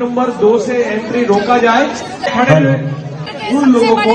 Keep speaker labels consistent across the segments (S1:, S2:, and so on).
S1: Number 2 से entry रोका जाए। खड़े उन लोगों को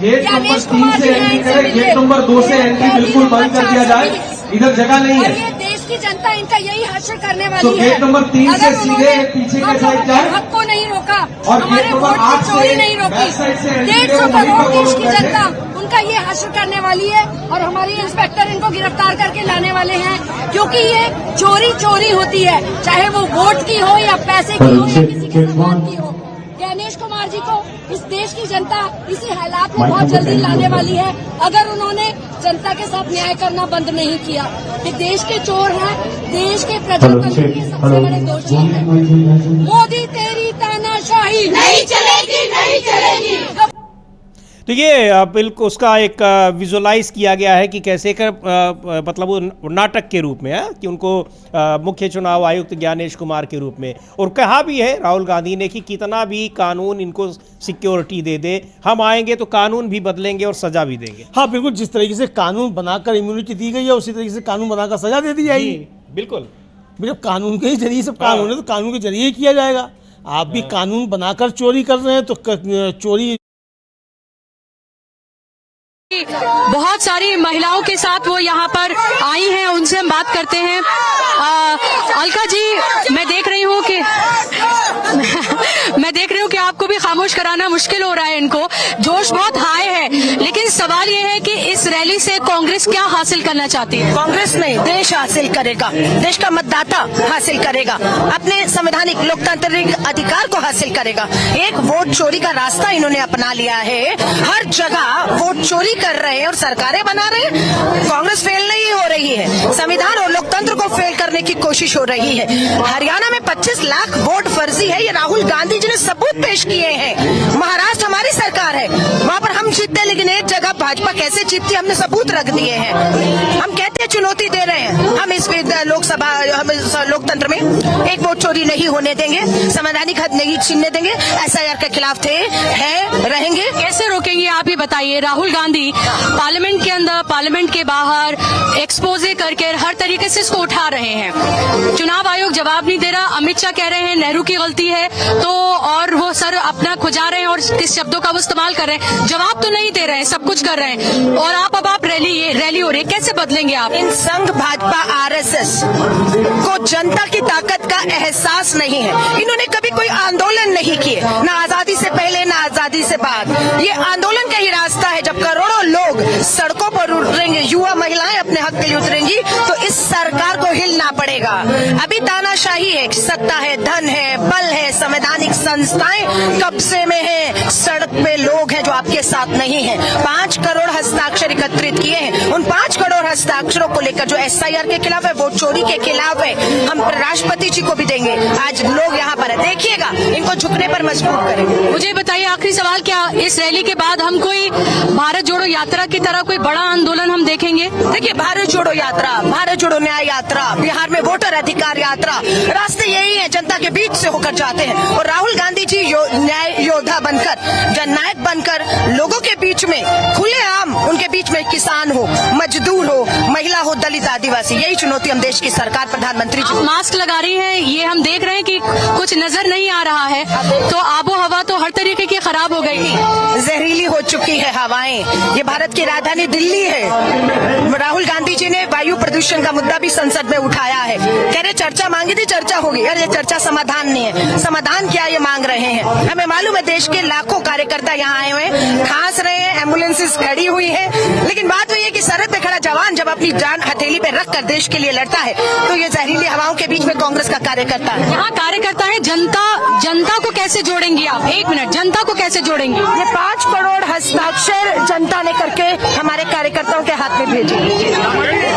S1: गेट नंबर 3 से एंट्री करें, गेट नंबर 2 से एंट्री बिल्कुल बंद कर दिया जाए, इधर जगह नहीं है।
S2: ये देश की जनता इनका यही हश्र करने वाली
S1: तो गेट नंबर 3 से सीधे पीछे के साइड जाए
S2: हक को नहीं रोका
S1: और
S2: हमारे
S1: गेट नंबर
S2: वोट
S1: 8
S2: की चोरी
S1: से
S2: नहीं रोकी।
S1: बैक साइड से एंट्री
S2: 150
S1: करें, वहीं
S2: करोड़
S1: पर
S2: देश की
S1: बैठे।
S2: जनता उनका ये हश्र करने वाली है और हमारी इंस्पेक्टर इनको गिरफ्तार करके लाने वाले हैं, क्योंकि ये चोरी होती है, चाहे वो वोट की हो या पैसे की हो या किसी के सामान की हो। ज्ञानेश कुमार जी को इस देश की जनता इसी हालात में बहुत जल्दी लाने वाली है, अगर उन्होंने जनता के साथ न्याय करना बंद नहीं किया। ये देश के चोर हैं, देश के प्रजातंत्र के सबसे बड़े दोषी हैं। मोदी तेरी तानाशाही नहीं चलेगी, नहीं चलेगी।
S3: तो ये बिल्कुल उसका एक विजुअलाइज किया गया है कि कैसे कर मतलब वो नाटक के रूप में है कि उनको मुख्य चुनाव आयुक्त ज्ञानेश कुमार के रूप में, और कहा भी है राहुल गांधी ने कि कितना भी कानून इनको सिक्योरिटी दे दे, हम आएंगे तो कानून भी बदलेंगे और सजा भी देंगे।
S4: हाँ बिल्कुल, जिस तरीके से कानून बनाकर इम्यूनिटी दी गई है उसी तरीके से कानून बनाकर सजा दे दी जाएगी।
S3: बिल्कुल,
S4: जब कानून के ही जरिए सब कानून है तो कानून के जरिए ही किया जाएगा। आप भी कानून बनाकर चोरी कर रहे हैं तो चोरी।
S5: बहुत सारी महिलाओं के साथ वो यहाँ पर आई हैं, उनसे हम बात करते हैं। अलका जी, मैं देख रही हूँ कि आपको भी खामोश कराना मुश्किल हो रहा है इनको, जोश बहुत हाई है, लेकिन सवाल ये है कि इस रैली से कांग्रेस क्या हासिल करना चाहती है?
S6: कांग्रेस नहीं, देश हासिल करेगा, देश का मतदाता हासिल करेगा, अपने संवैधानिक लोकतांत्रिक अधिकार को हासिल करेगा। एक वोट चोरी का रास्ता इन्होंने अपना लिया है, हर जगह वोट चोरी कर रहे हैं और सरकारें बना रहे हैं। कांग्रेस फेल नहीं हो रही है, संविधान और लोकतंत्र को फेल करने की कोशिश हो रही है। हरियाणा में 25 लाख वोट फर्जी है, ये राहुल गांधी जी ने सबूत पेश किए हैं। महाराष्ट्र हमारी सरकार है, वहाँ पर हम जीतते हैं, लेकिन एक जगह भाजपा कैसे जीतती है हमने सबूत रख दिए हैं। हम कहते हैं चुनौती दे रहे हैं, हम इस लोकसभा लोकतंत्र में एक वोट चोरी नहीं होने देंगे, संवैधानिक हक नहीं छीनने देंगे, SIR के खिलाफ थे, है, रहेंगे।
S5: कैसे रोकेंगे आप ही बताइए? राहुल गांधी पार्लियामेंट के अंदर, पार्लियामेंट के बाहर एक्सपोजे करके हर तरीके से इसको उठा रहे हैं। चुनाव आयोग जवाब नहीं दे रहा, अमित शाह कह रहे हैं नेहरू की गलती है, तो और वो सर अपना खुजा रहे हैं और किस शब्दों का वो इस्तेमाल कर रहे हैं, जवाब तो नहीं दे रहे हैं, सब कुछ कर रहे हैं, और आप रैली हो रही है, कैसे बदलेंगे आप?
S6: इन संघ भाजपा RSS को जनता की ताकत का एहसास नहीं है। इन्होंने कभी कोई आंदोलन नहीं किए, न आजादी से पहले न आजादी से बाद। ये आंदोलन का ही रास्ता है, जब करोड़ों लोग सड़कों पर उतरेंगे, युवा महिलाएं अपने हक के लिए उतरेंगी, तो इस सरकार को हिलना पड़ेगा। अभी तानाशाही है, सत्ता है, धन है, बल है, संवैधानिक संस्थाएं कब्जे में है, सड़क पे लोग हैं जो आपके साथ नहीं है। 5 करोड़ हस्ताक्षर एकत्रित किए हैं, उन 5 करोड़ हस्ताक्षरों को लेकर जो SIR के खिलाफ है, वोट चोरी के खिलाफ है, हम राष्ट्रपति जी को भी देंगे। आज लोग यहाँ पर है, देखिएगा, इनको झुकने पर मजबूर करेंगे।
S5: मुझे बताइए, आखिरी सवाल, क्या इस रैली के बाद हम कोई भारत जोड़ो यात्रा की तरह कोई बड़ा आंदोलन हम देखेंगे?
S6: देखिए, भारत जोड़ो यात्रा, भारत जोड़ो न्याय यात्रा, बिहार में वोटर अधिकार यात्रा, रास्ते यही है, जनता के बीच से होकर जाते हैं। और राहुल गांधी जी न्याय योद्धा बनकर, जननायक बनकर, लोगों के बीच में खुलेआम, उनके बीच में किसान हो, मजदूर हो, महिला हो, दलित, आदिवासी, यही चुनौती हम देश की सरकार, प्रधानमंत्री जी।
S5: मास्क लगा रही है, ये हम देख रहे हैं कि कुछ नजर नहीं आ रहा है, तो आबो हवा तो हर तरीके की खराब हो गई थी,
S6: जहरीली हो चुकी है हवाएं। ये भारत की राजधानी दिल्ली है। राहुल गांधी जी ने वायु प्रदूषण का मुद्दा भी संसद में उठाया है, कह रहे चर्चा मांगी थी, चर्चा होगी। अरे चर्चा समाधान नहीं है, समाधान क्या ये मांग रहे हैं? हमें मालूम है देश के लाखों कार्यकर्ता यहाँ आए हुए हैं, खांस रहे हैं, एम्बुलेंसेस खड़ी हुई है, लेकिन बात वही है कि सरहद पे खड़ा जवान जब अपनी जान हथेली पे रख कर देश के लिए लड़ता है, तो ये जहरीली हवाओं के बीच में कांग्रेस का कार्यकर्ता है।
S5: यहाँ कार्यकर्ता है, जनता को कैसे जोड़ेंगे आप? एक मिनट, जनता को कैसे जोड़ेंगे?
S6: ये 5 करोड़ हस्ताक्षर जनता ने करके हमारे कार्यकर्ताओं के हाथ में भेजे।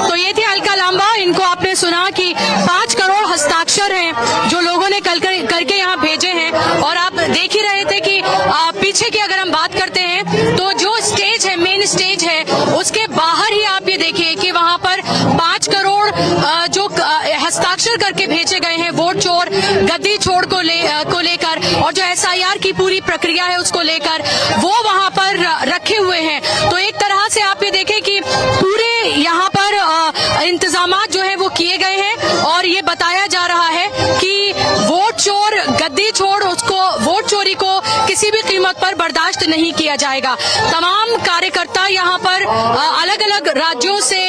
S5: तो ये थी अलका लांबा, इनको आपने सुना कि 5 करोड़ हस्ताक्षर हैं जो लोगों ने करके यहाँ भेजे हैं, और आप देख ही रहे थे कि पीछे की अगर हम बात करते हैं तो जो स्टेज है, मेन स्टेज है, उसके बाहर ही आप ये देखिए कि वहाँ पर 5 करोड़ जो हस्ताक्षर करके भेजे गए हैं वोट चोर गद्दी छोड़ को लेकर, और जो SIR की पूरी प्रक्रिया है उसको लेकर, वो वहाँ पर रखे हुए हैं। तो एक तरह से आप ये देखें कि पूरे यहाँ पर इंतजामात जो है वो किए गए हैं, और ये बताया जा रहा है कि वोट चोर गद्दी छोड़ उसको वोट चोरी को किसी भी कीमत पर बर्दाश्त नहीं किया जाएगा। तमाम कार्यकर्ता यहाँ पर अलग अलग राज्यों से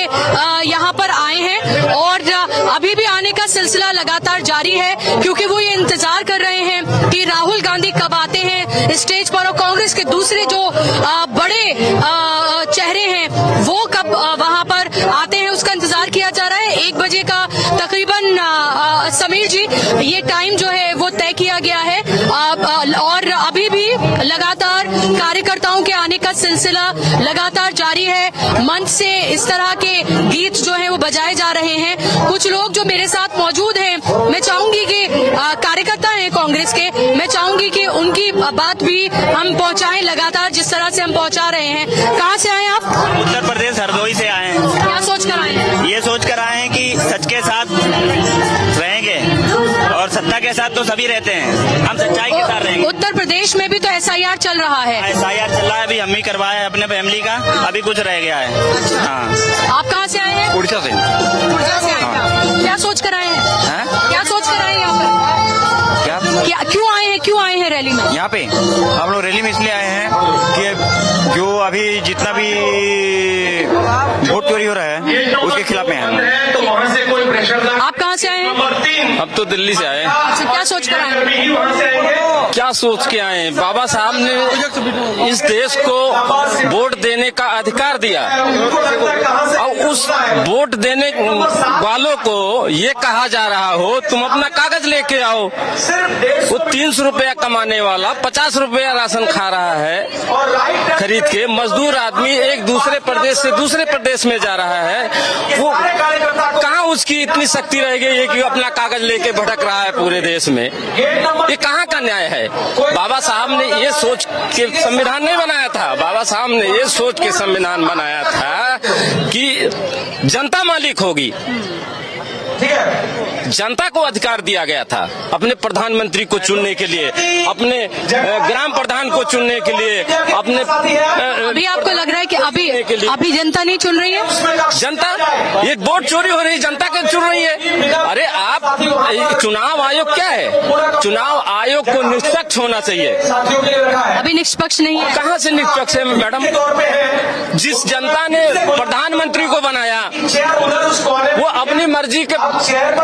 S5: यहाँ पर आए हैं और अभी भी आने का सिलसिला लगातार जारी है, क्योंकि वो ये इंतजार कर रहे हैं कि राहुल गांधी कब आते हैं स्टेज पर और कांग्रेस के दूसरे जो बड़े चेहरे हैं वो कब वहां पर आते हैं, उसका इंतजार किया जा रहा है। 1 बजे का तकरीबन समीर जी ये टाइम जो है वो तय किया गया है और अभी भी लगातार कार्यकर्ताओं के आने का सिलसिला लगातार जारी है। मंच से इस तरह के गीत जो है वो बजाए जा रहे हैं। कुछ लोग जो मेरे साथ मौजूद हैं, मैं चाहूंगी कि कार्यकर्ता हैं कांग्रेस के, मैं चाहूंगी कि उनकी बात भी हम पहुंचाएं लगातार जिस तरह से हम पहुंचा रहे हैं। कहाँ से आए आप?
S7: उत्तर प्रदेश हरदोई से आए हैं।
S5: क्या सोच कर आए हैं?
S7: ये सोच कर आए हैं कि सच के साथ रहेंगे और सत्ता के साथ तो सभी रहते हैं, हम सच्चाई के साथ रहेंगे।
S5: उत्तर प्रदेश में भी तो SIR चल रहा है।
S7: SIR चल रहा है, अभी हम ही करवाया है अपने फैमिली का, अभी कुछ रह गया है। हाँ।
S5: आप कहाँ से आए हैं?
S7: उड़ीसा से।
S5: उड़ीसा से आए हैं। क्या सोच कर आए हैं? क्या सोच कर आए हैं यहाँ पर? क्या क्यों आए हैं रैली में?
S7: यहाँ पे हम लोग रैली में इसलिए आए हैं कि जो अभी जितना भी वोट चोरी हो रहा है उसके खिलाफ में हैं।
S1: तो वहाँ से कोई प्रेशर
S5: आप कहाँ से आए हैं?
S8: अब तो दिल्ली से आए।
S5: अच्छा, क्या सोच कर आए हैं?
S1: वहाँ से आएंगे।
S8: क्या सोच के आए? बाबा साहब ने इस देश को वोट देने का अधिकार दिया और उस वोट देने वालों को ये कहा जा रहा हो तुम अपना कागज लेके आओ। वो 300 रुपया कमाने वाला 50 रुपया राशन खा रहा है खरीद के, मजदूर आदमी एक दूसरे प्रदेश से दूसरे प्रदेश में जा रहा है, वो कहाँ उसकी इतनी शक्ति रहेगी ये कि अपना कागज लेके भटक रहा है पूरे देश में? ये कहाँ का न्याय है? बाबा साहब ने ये सोच के संविधान नहीं बनाया था। बाबा साहब ने ये सोच के संविधान बनाया था कि जनता मालिक होगी, जनता को अधिकार दिया गया था अपने प्रधानमंत्री को चुनने के लिए, अपने ग्राम प्रधान को चुनने के लिए, अपने
S5: अभी आपको लग रहा है कि अभी जनता नहीं चुन रही है?
S8: जनता, ये वोट चोरी हो रही है, जनता क्यों चुन रही है? अरे आप, चुनाव आयोग क्या है? चुनाव आयोग को निष्पक्ष होना चाहिए।
S5: अभी निष्पक्ष नहीं है।
S8: कहाँ से निष्पक्ष है मैडम? जिस जनता ने प्रधानमंत्री को बनाया वो अपनी मर्जी के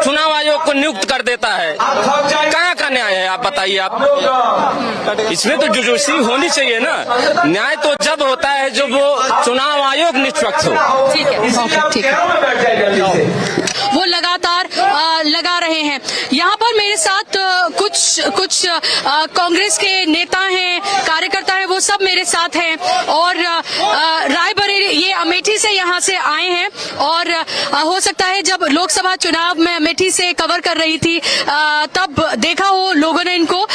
S8: चुनाव आयोग को नियुक्त कर देता है। कहाँ का न्याय है आप बताइए? आप इसमें तो जुडिशरी होनी चाहिए ना। न्याय तो जब होता है जब वो चुनाव आयोग निष्पक्ष हो।
S5: ठीक है, ठीक है। वो लगातार लगा रहे हैं। यहाँ पर मेरे साथ कुछ कांग्रेस के नेता हैं, कार्यकर्ता हैं, वो सब मेरे साथ हैं और रायबरेली, ये अमेठी से यहाँ से आए हैं और हो सकता है जब लोकसभा चुनाव में अमेठी से कवर कर रही थी तब देखा हो लोगों ने इनको।